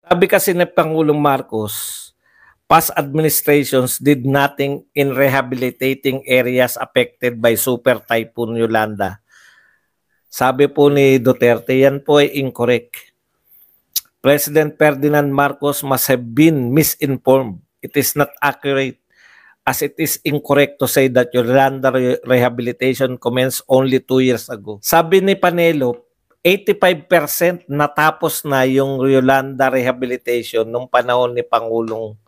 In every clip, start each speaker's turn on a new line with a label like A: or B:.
A: Sabi kasi ni Pangulong Marcos, past administrations did nothing in rehabilitating areas affected by Super Typhoon Yolanda. Sabi po ni Duterte, yan po ay incorrect. President Ferdinand Marcos must have been misinformed. It is not accurate, as it is incorrect to say that Yolanda rehabilitation commenced only 2 years ago. Sabi ni Panelo, 85% natapos na yung Yolanda rehabilitation nung panahon ni Pangulong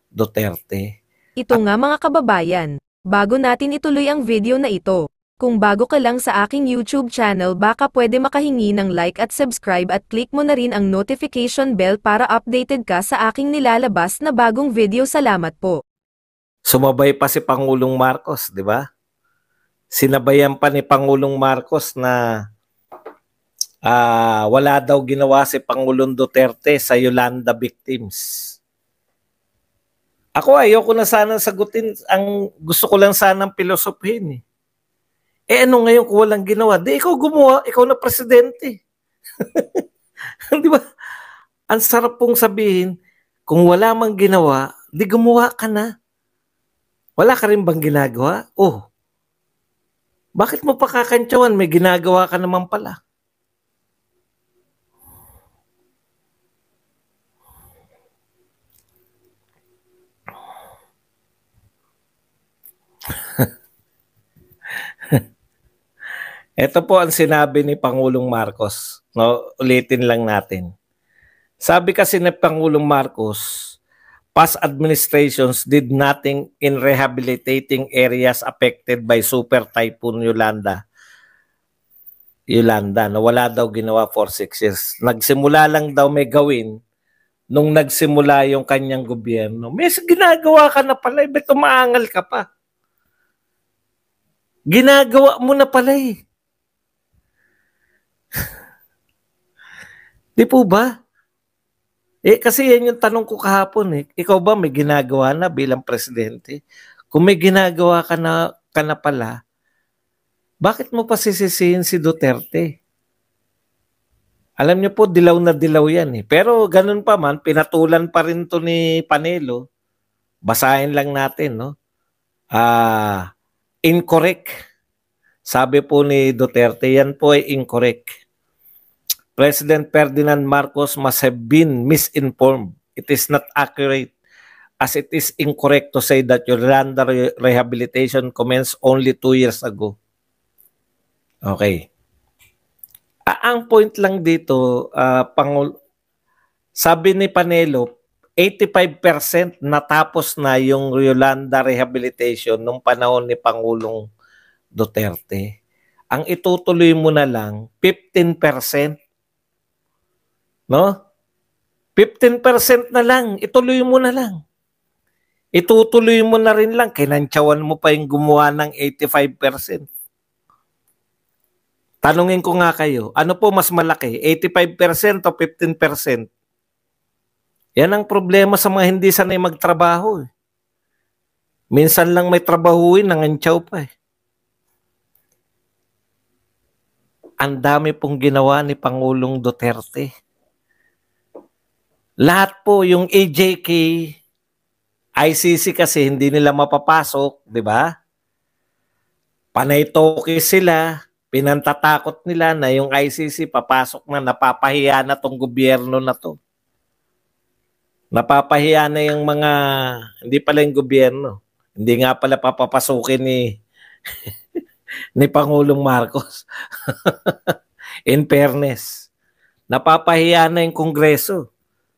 A: Duterte.
B: Ito nga mga kababayan, bago natin ituloy ang video na ito, kung bago ka lang sa aking YouTube channel baka pwede makahingi ng like at subscribe at click mo na rin ang notification bell para updated ka sa aking nilalabas na bagong video. Salamat po.
A: Sumabay pa si Pangulong Marcos, di ba? Sinabayan pa ni Pangulong Marcos na wala daw ginawa si Pangulong Duterte sa Yolanda victims. Ako ayoko na sana sagutin, ang gusto ko lang sanang pilosophin. Ano ngayon kung walang ginawa? Di ikaw gumawa, ikaw na presidente. Di ba? Ang sarap pong sabihin, kung wala mang ginawa, di gumawa ka na. Wala ka rin bang ginagawa? Oh, bakit mo pa kakantsawan? May ginagawa ka naman pala. Ito po ang sinabi ni Pangulong Marcos. No, ulitin lang natin. Sabi kasi ni Pangulong Marcos, past administrations did nothing in rehabilitating areas affected by Super Typhoon Yolanda. Na wala daw ginawa for 6 years. Nagsimula lang daw may gawin nung nagsimula yung kanyang gobyerno. May ginagawa ka na pala, ba't umaangal ka pa? Ginagawa mo na pala eh. Di po ba? Kasi yan yung tanong ko kahapon eh. Ikaw ba may ginagawa na bilang presidente? Kung may ginagawa ka na pala, bakit mo pa sisisihin si Duterte? Alam niyo po, dilaw na dilaw yan eh. Pero ganun pa man, pinatulan pa rin to ni Panelo. Basahin lang natin, no? Incorrect. Sabi po ni Duterte, yan po ay incorrect. President Ferdinand Marcos must have been misinformed. It is not accurate, as it is incorrect to say that Yolanda rehabilitation commenced only 2 years ago. Okay. Ang point lang dito, sabi ni Panelo, 85% natapos na yung Yolanda rehabilitation nung panahon ni Pangulong Duterte. Ang itutuloy mo na lang, 15%. No? 15% na lang. Ituloy mo na lang. Itutuloy mo na rin lang. Kinantsawan mo pa yung gumawa ng 85%. Tanungin ko nga kayo, ano po mas malaki? 85% o 15%? Yan ang problema sa mga hindi sanay magtrabaho. Minsan lang may trabahuin, nangantsaw pa eh. Ang dami pong ginawa ni Pangulong Duterte. Lahat po yung AJK, ICC kasi hindi nila mapapasok, di ba? Panay toke sila, pinantatakot nila na yung ICC papasok na, napapahiya na tong gobyerno na to. Napapahiya na yung mga, hindi pala yung gobyerno, hindi nga pala papapasukin ni ni Pangulong Marcos. In fairness, napapahiya na yung Kongreso.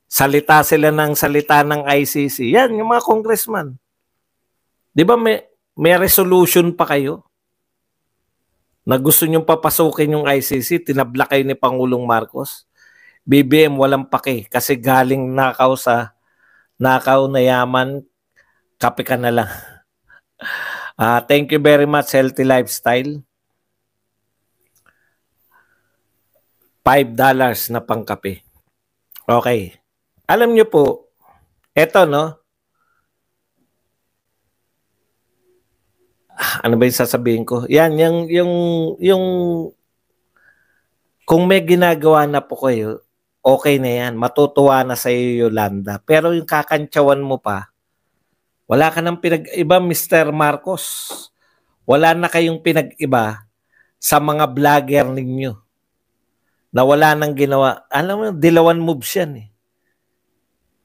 A: Salita sila ng salita ng ICC. Yan, yung mga congressman. Di ba may resolution pa kayo na gusto nyong papasukin yung ICC, tinabla kayo ni Pangulong Marcos? BBM walang pake kasi galing nakaw na yaman, kape ka na lang. Thank you very much, Healthy Lifestyle. $5 na pangkape. Okay. Alam niyo po, eto no, ano ba yung sasabihin ko? Yan, yung kung may ginagawa na po kayo, okay na yan. Matutuwa na sa iyo, Yolanda. Pero yung kakantsawan mo pa, wala ka nang pinag-iba, Mr. Marcos. Wala na kayong pinag-iba sa mga vlogger ninyo na wala nang ginawa. Alam mo, dilawan moves yan eh.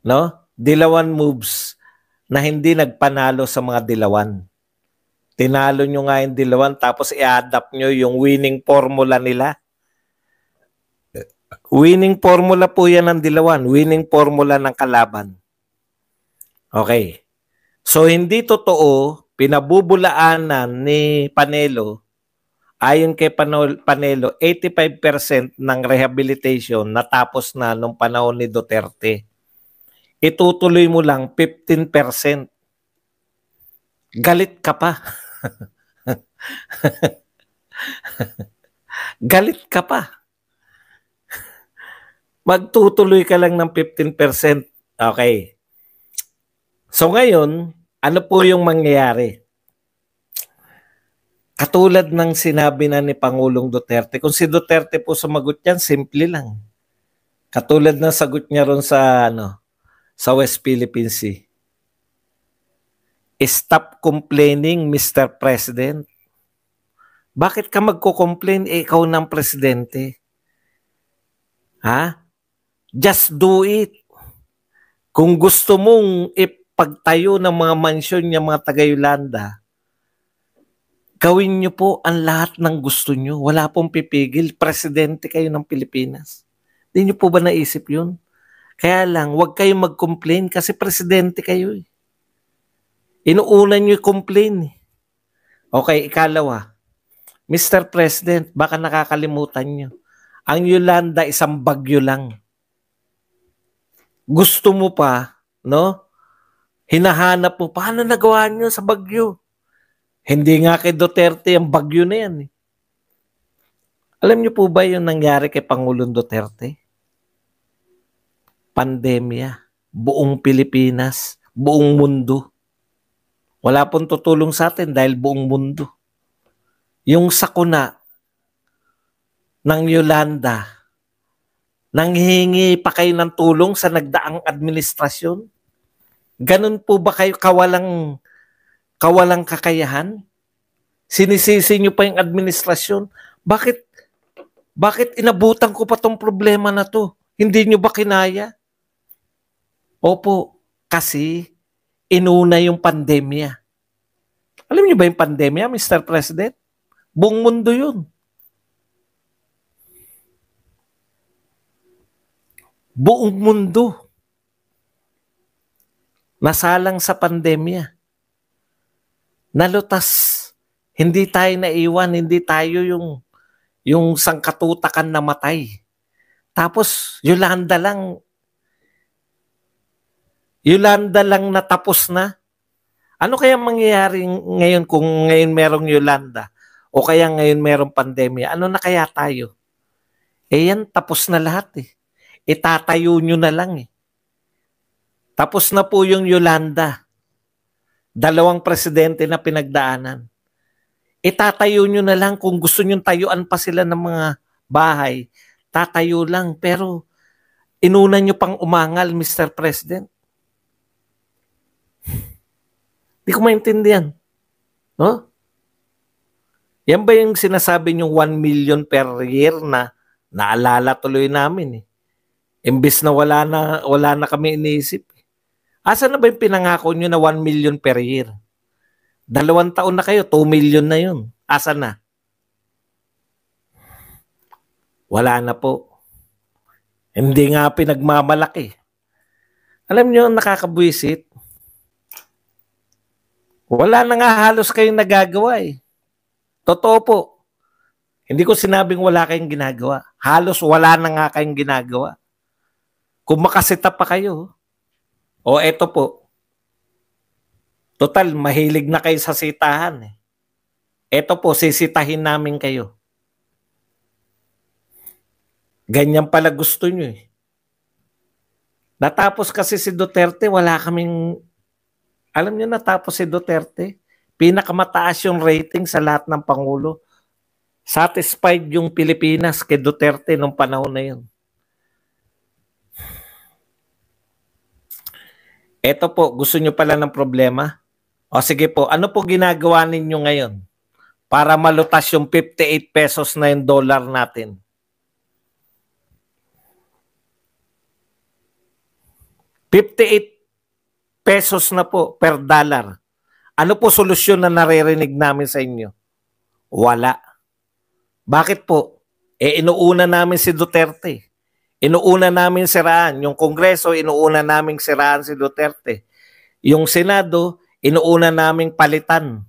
A: No? Dilawan moves na hindi nagpanalo sa mga dilawan. Tinalo nyo nga yung dilawan tapos i-adapt nyo yung winning formula nila. Winning formula po yan ng dilawan. Winning formula ng kalaban. Okay. So hindi totoo, pinabubulaanan ni Panelo, ayon kay Panelo, 85% ng rehabilitation natapos na nung panahon ni Duterte. Itutuloy mo lang 15%. Galit ka pa. Galit ka pa. Magtutuloy ka lang ng 15%. Okay. So ngayon, ano po yung mangyayari? Katulad ng sinabi na ni Pangulong Duterte, kung si Duterte po sumagot yan, simple lang. Katulad ng sagot niya ron sa West Philippine Sea. Stop complaining, Mr. President. Bakit ka magko-complain? Ikaw ng presidente. Ha? Just do it. Kung gusto mong ipagtayo ng mga mansyon ng mga taga-Yolanda, gawin niyo po ang lahat ng gusto niyo. Wala pong pipigil. Presidente kayo ng Pilipinas. Hindi niyo po ba naisip yun? Kaya lang, huwag kayong mag-complain kasi presidente kayo eh. Inuuna niyo i-complain eh. Okay, ikalawa. Mr. President, baka nakakalimutan niyo. Ang Yolanda isang bagyo lang. Gusto mo pa, no? Hinahanap mo, paano nagawa niyo sa bagyo? Hindi nga kay Duterte ang bagyo na yan eh. Alam niyo po ba yung nangyari kay Pangulong Duterte? Pandemya. Buong Pilipinas. Buong mundo. Wala pong tutulong sa atin dahil buong mundo. Yung sakuna ng Yolanda, nanghihingi pa kayo ng tulong sa nagdaang administrasyon? Ganun po ba kayo kawalang kakayahan? Sinisisi nyo pa yung administrasyon? Bakit inabutan ko pa tong problema na to? Hindi nyo ba kinaya? Opo, kasi inuna yung pandemya. Alam nyo ba yung pandemya, Mr. President? Buong mundo yun. Buong mundo. Nasalang sa pandemya. Nalutas. Hindi tayo naiwan, hindi tayo yung sangkatutakan na matay. Tapos, Yolanda lang natapos na. Ano kaya mangyayari ngayon kung ngayon merong Yolanda o kaya ngayon merong pandemya? Ano na kaya tayo? Yan, tapos na lahat eh. Itatayo nyo na lang eh. Tapos na po yung Yolanda. 2 presidente na pinagdaanan. Itatayo nyo na lang kung gusto nyo tayuan pa sila ng mga bahay. Tatayo lang. Pero inuna nyo pang umangal, Mr. President. Di ko maintindihan. No? Yan ba yung sinasabi nyo 1 million per year na naalala tuloy namin eh. Imbes na wala na kami iniisip. Asa na ba yung pinangako nyo na 1 million per year? 2 taon na kayo, 2 million na yun. Asa na? Wala na po. Hindi nga pinagmamalaki. Alam nyo, nakakabwisit. Wala na nga halos kayong nagagawa eh. Totoo po. Hindi ko sinabing wala kayong ginagawa. Halos wala na nga kayong ginagawa. Kung makasita pa kayo, o eto po, total, mahilig na kayo sa sitahan. Eto po, sisitahin namin kayo. Ganyan pala gusto nyo eh. Natapos kasi si Duterte, wala kaming, alam nyo natapos si Duterte, pinakamataas yung rating sa lahat ng Pangulo. Satisfied yung Pilipinas kay Duterte nung panahon na yun. Eto po, gusto nyo pala ng problema? O sige po, ano po ginagawa ninyo ngayon para malutas yung 58 pesos na yung dollar natin? 58 pesos na po per dollar. Ano po solusyon na naririnig namin sa inyo? Wala. Bakit po? Inuuna namin si Duterte. Inuuna namin siraan. Yung Kongreso, inuuna namin siraan si Duterte. Yung Senado, inuuna naming palitan